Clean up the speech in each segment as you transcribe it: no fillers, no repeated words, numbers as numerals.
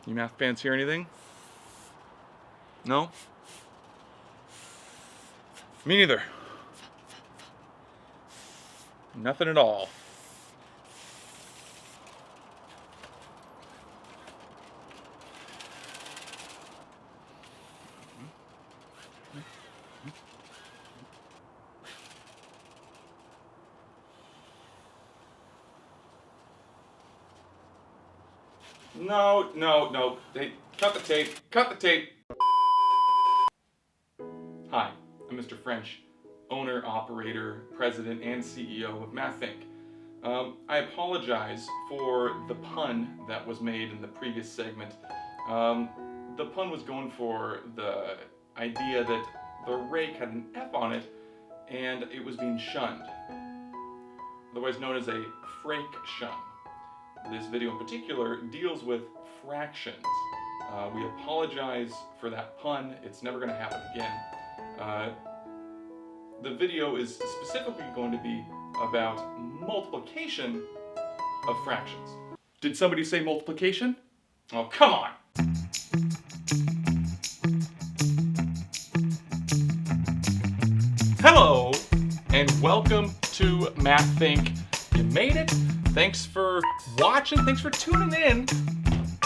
You math fans hear anything? No? Me neither. Nothing at all. No. Cut the tape. Cut the tape. Hi, I'm Mr. French, owner, operator, president, and CEO of Math Inc. I apologize for the pun that was made in the previous segment. The pun was going for the idea that the rake had an F on it and it was being shunned, otherwise known as a frake shun. This video in particular deals with fractions. We apologize for that pun. It's never going to happen again. The video is specifically going to be about multiplication of fractions. Did somebody say multiplication? Oh, come on! Hello, and welcome to Math Think. You made it. Thanks for watching. Thanks for tuning in.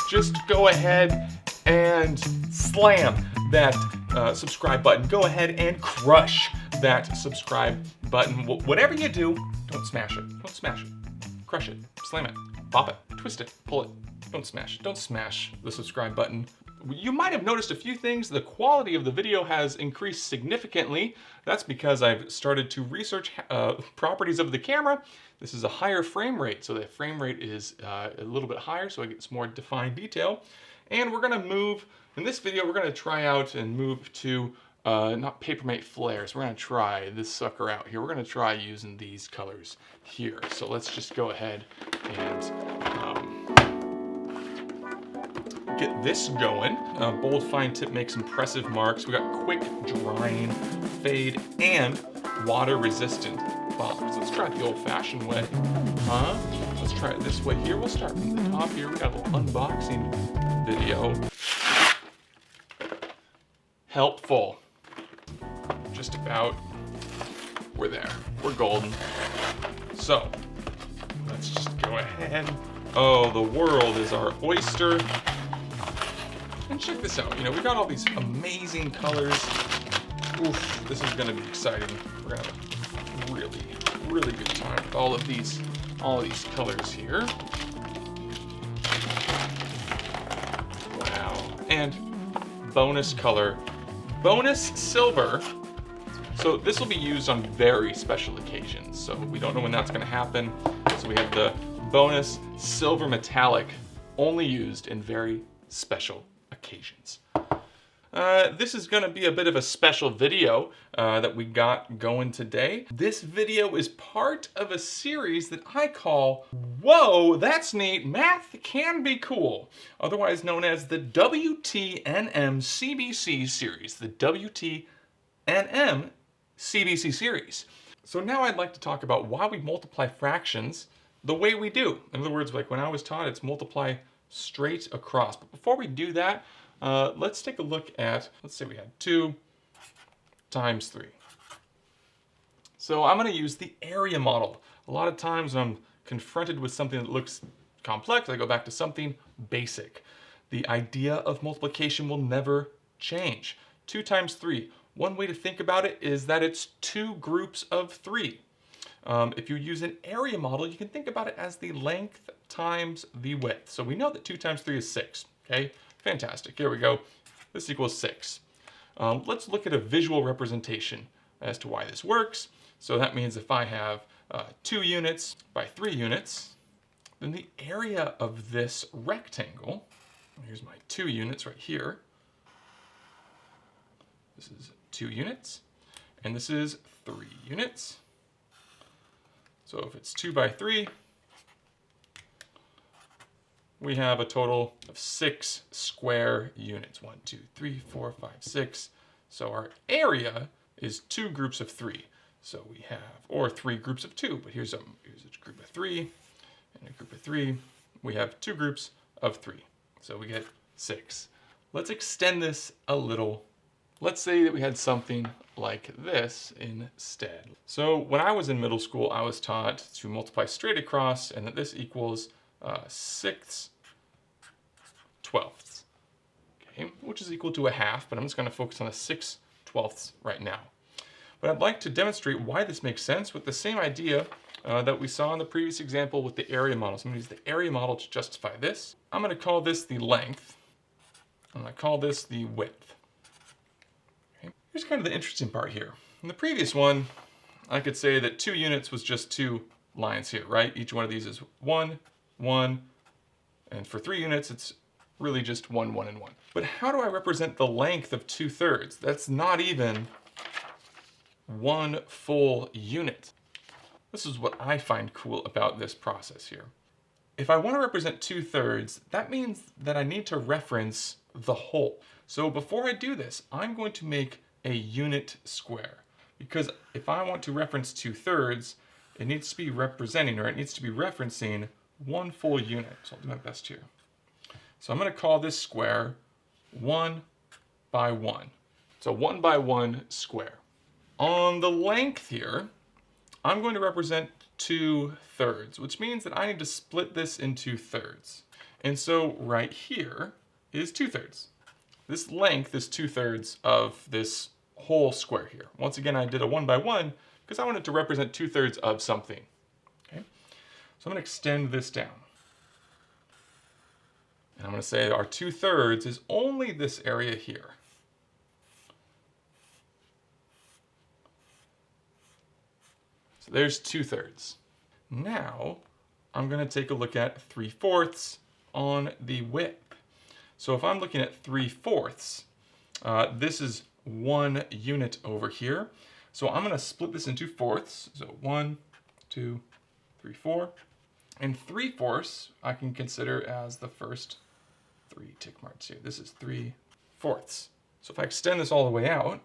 Just go ahead and slam that subscribe button. Go ahead and crush that subscribe button. Whatever you do, don't smash it. Don't smash it. Crush it. Slam it. Pop it. Twist it. Pull it. Don't smash it. Don't smash the subscribe button. You might have noticed a few things. The quality of the video has increased significantly. That's because I've started to research properties of the camera. This is a higher frame rate, so the frame rate is a little bit higher, so it gets more defined detail. And we're gonna move, in this video, we're gonna try out and move to, not Papermate flares. We're gonna try this sucker out here. We're gonna try using these colors here. So let's just go ahead and get this going. Bold fine tip makes impressive marks. We got quick drying, fade, and water resistant bombs. Let's try it the old fashioned way. Let's try it this way here. We'll start from the top here. We got a little unboxing video. Helpful. Just about. We're there. We're golden. So, let's just go ahead. Oh, the world is our oyster. And check this out, we got all these amazing colors. Oof, this is gonna be exciting. We're gonna have a really, really good time with all of these colors here. Wow. And bonus color, bonus silver. So this will be used on very special occasions. So we don't know when that's gonna happen. So we have the bonus silver metallic, only used in very special occasions. This is gonna be a bit of a special video that we got going today. This video is part of a series that I call, Whoa, That's Neat, Math Can Be Cool, otherwise known as the WTNM CBC series, the WTNM CBC series. So now I'd like to talk about why we multiply fractions the way we do. In other words, like when I was taught, it's multiply straight across. But before we do that, let's take a look at, let's say we had 2 times 3. So I'm going to use the area model. A lot of times when I'm confronted with something that looks complex, I go back to something basic. The idea of multiplication will never change. 2 times 3. One way to think about it is that it's 2 groups of 3. If you use an area model, you can think about it as the length times the width. So we know that 2 times 3 is 6, okay? Fantastic, here we go. This equals 6. Let's look at a visual representation as to why this works. So that means if I have 2 units by 3 units, then the area of this rectangle, here's my 2 units right here. This is 2 units, and this is 3 units. So if it's 2 by 3, we have a total of 6 square units. 1, 2, 3, 4, 5, 6. So our area is 2 groups of 3. So we have, or 3 groups of 2, but here's a group of 3 and a group of 3. We have 2 groups of 3. So we get 6. Let's extend this a little. Let's say that we had something like this instead. So when I was in middle school, I was taught to multiply straight across and that this equals 6 twelfths, okay, which is equal to a half, but I'm just going to focus on the 6 twelfths right now. But I'd like to demonstrate why this makes sense with the same idea that we saw in the previous example with the area model. So I'm going to use the area model to justify this. I'm going to call this the length. I'm going to call this the width. Okay. Here's kind of the interesting part here. In the previous one, I could say that 2 units was just 2 lines here, right? Each one of these is 1, 1, and for 3 units, it's really just 1, 1, and 1. But how do I represent the length of 2/3? That's not even 1 full unit. This is what I find cool about this process here. If I want to represent 2/3, that means that I need to reference the whole. So before I do this, I'm going to make a unit square. Because if I want to reference 2/3, it needs to be representing, or it needs to be referencing 1 full unit. So I'll do my best here. So I'm going to call this square 1 by 1. So 1 by 1 square. On the length here, I'm going to represent 2/3, which means that I need to split this into thirds. And so right here is 2/3. This length is 2/3 of this whole square here. Once again, I did a 1 by 1 because I wanted to represent 2/3 of something. Okay? So I'm going to extend this down. And I'm going to say our 2/3 is only this area here. So there's 2/3. Now I'm going to take a look at 3/4 on the width. So if I'm looking at 3/4, this is 1 unit over here. So I'm going to split this into fourths. So 1, 2, 3, 4. And 3/4 I can consider as the first 3 tick marks here. This is 3/4. So if I extend this all the way out,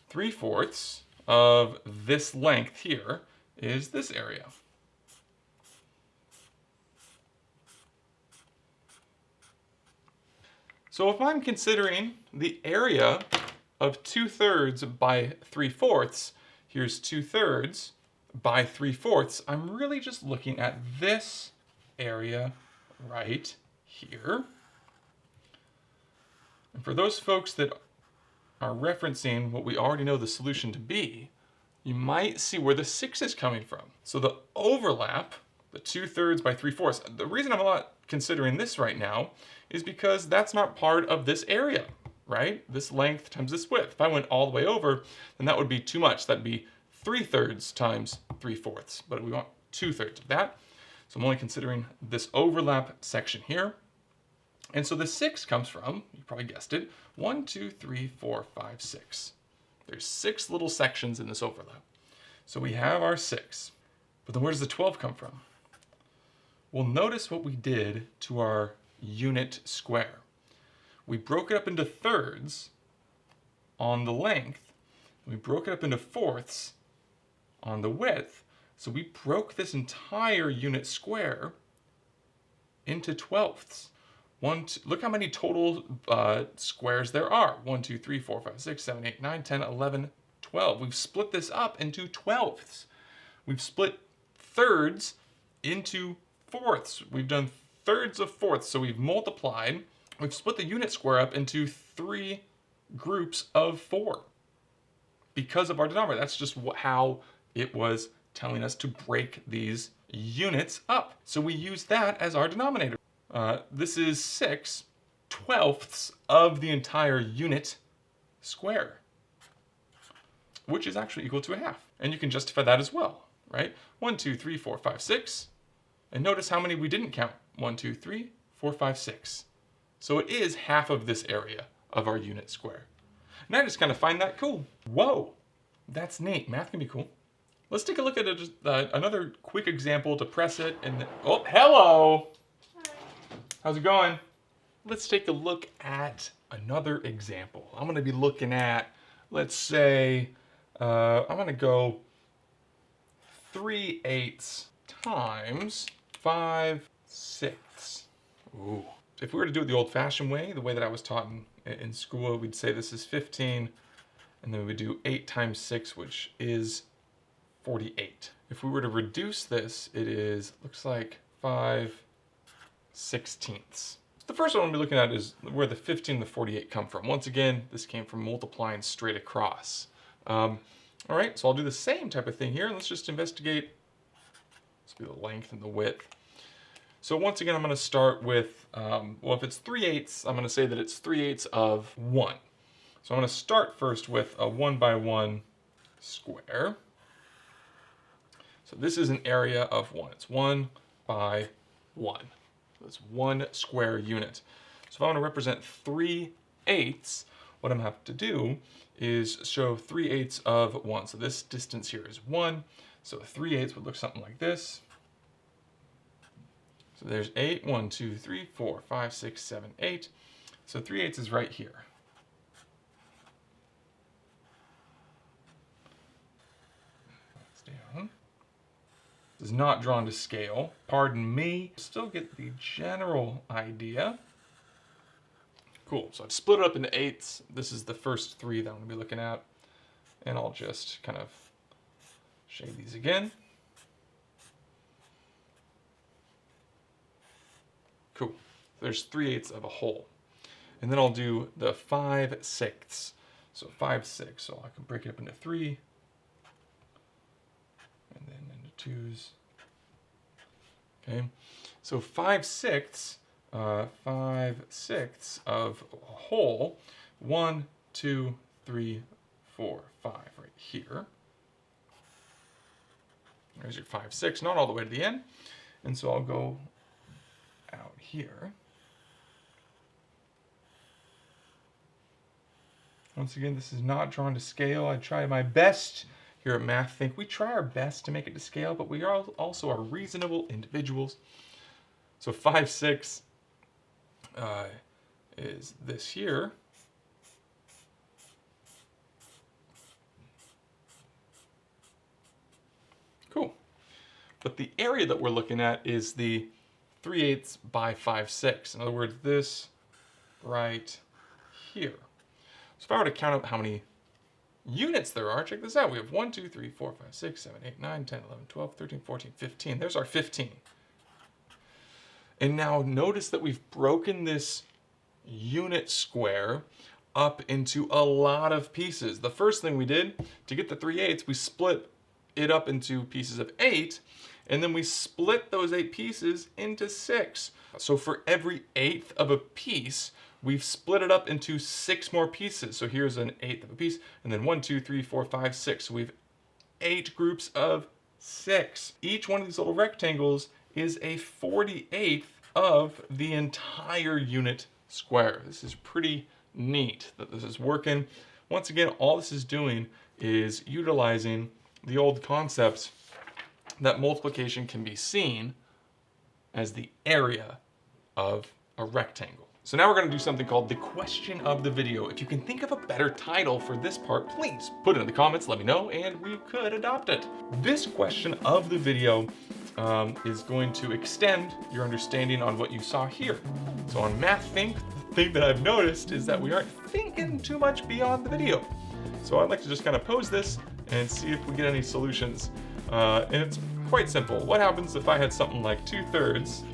3/4 of this length here is this area. So if I'm considering the area of 2/3 by 3/4, here's 2/3 by 3/4, I'm really just looking at this area right here. And for those folks that are referencing what we already know the solution to be, you might see where the 6 is coming from. So the overlap, the 2/3 by 3/4, the reason I'm not considering this right now is because that's not part of this area, right? This length times this width. If I went all the way over, then that would be too much. That'd be 3/3 times 3/4, but we want 2/3 of that. So I'm only considering this overlap section here. And so the 6 comes from, you probably guessed it, 1, 2, 3, 4, 5, 6. There's 6 little sections in this overlap. So we have our 6. But then where does the 12 come from? Well, notice what we did to our unit square. We broke it up into thirds on the length. We broke it up into fourths on the width. So we broke this entire unit square into twelfths. Look how many total squares there are. 1, 2, 3, 4, 5, 6, 7, 8, 9, 10, 11, 12. We've split this up into twelfths. We've split thirds into fourths. We've done thirds of fourths. So we've multiplied. We've split the unit square up into 3 groups of 4 because of our denominator. That's just how it was telling us to break these units up. So we use that as our denominator. This is 6 twelfths of the entire unit square, which is actually equal to a half. And you can justify that as well, right? 1, 2, 3, 4, 5, 6. And notice how many we didn't count. 1, 2, 3, 4, 5, 6. So it is half of this area of our unit square. And I just kind of find that cool. Whoa, that's neat. Math can be cool. Let's take a look at another quick example to press it. And oh, hello. How's it going? Let's take a look at another example. I'm going to be looking at, let's say, I'm going to go 3/8 times 5 sixths. Ooh. If we were to do it the old-fashioned way, the way that I was taught in school, we'd say this is 15, and then we would do 8 times 6, which is 48. If we were to reduce this, it is, looks like 5/16. The first one we'll be looking at is where the 15 and the 48 come from. Once again, this came from multiplying straight across. All right, so I'll do the same type of thing here. Let's just investigate. This will be the length and the width. So once again, I'm going to start with, well, if it's 3/8, I'm going to say that it's 3/8 of 1. So I'm going to start first with a 1 by 1 square. So this is an area of 1. It's 1 by 1. So it's 1 square unit. So if I want to represent 3/8, what I'm going to have to do is show 3/8 of 1. So this distance here is 1. So 3/8 would look something like this. So there's 8, 1, 2, 3, 4, 5, 6, 7, 8. So 3/8 is right here. Down. This is not drawn to scale. Pardon me. Still get the general idea. Cool. So I've split it up into 8s. This is the first 3 that I'm going to be looking at. And I'll just kind of shade these again. Cool. There's 3/8 of a whole. And then I'll do the 5/6. So 5/6. So I can break it up into 3. And then into 2s. Okay. So 5/6. 5/6 of a whole. 1, 2, 3, 4, 5 right here. There's your 5/6, not all the way to the end. And so I'll go out here. Once again, this is not drawn to scale. I try my best here at Math Think. We try our best to make it to scale, but we also are reasonable individuals. So 5/6 is this here. Cool. But the area that we're looking at is the 3/8 by 5/6. In other words, this right here. So if I were to count up how many units there are, check this out. We have 1, 2, 3, 4, 5, 6, 7, 8, 9, 10, 11, 12, 13, 14, 15. There's our 15. And now notice that we've broken this unit square up into a lot of pieces. The first thing we did to get the 3/8, we split it up into pieces of 8, and then we split those 8 pieces into 6. So for every 1/8 of a piece, we've split it up into 6 more pieces. So here's an 1/8 of a piece, and then 1, 2, 3, 4, 5, 6. So we have 8 groups of 6. Each one of these little rectangles is a 48th of the entire unit square. This is pretty neat that this is working. Once again, all this is doing is utilizing the old concepts that multiplication can be seen as the area of a rectangle. So now we're going to do something called the question of the video. If you can think of a better title for this part, please put it in the comments, let me know, and we could adopt it. This question of the video is going to extend your understanding on what you saw here. So on Math Think, the thing that I've noticed is that we aren't thinking too much beyond the video. So I'd like to just kind of pose this and see if we get any solutions. And it's quite simple. What happens if I had something like 2/3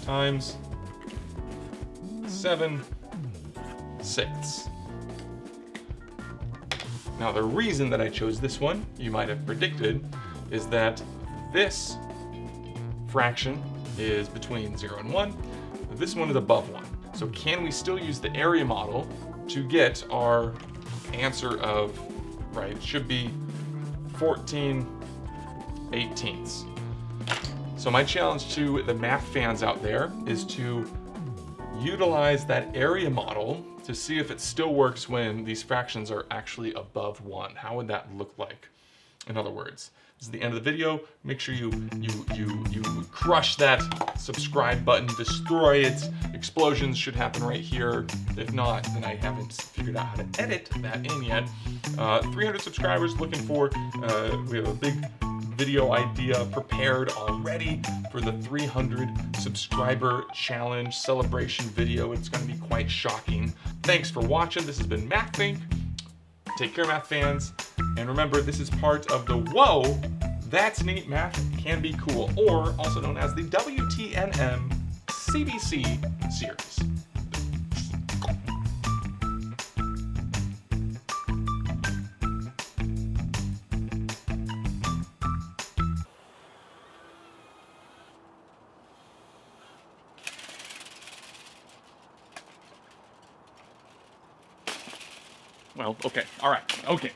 times 7/6? Now the reason that I chose this one, you might have predicted, is that this fraction is between 0 and 1. This one is above 1. So can we still use the area model to get our answer of, right, it should be 14/18. So my challenge to the math fans out there is to utilize that area model to see if it still works when these fractions are actually above 1. How would that look like? In other words, this is the end of the video. Make sure you crush that subscribe button, destroy it. Explosions should happen right here. If not, then I haven't figured out how to edit that in yet. 300 subscribers looking for, we have a big video idea prepared already for the 300 subscriber challenge celebration video. It's going to be quite shocking. Thanks for watching. This has been Math Think. Take care, math fans. And remember, this is part of the Whoa, That's Neat Math Can Be Cool, or also known as the WTNM CBC series. Well, okay, all right, okay.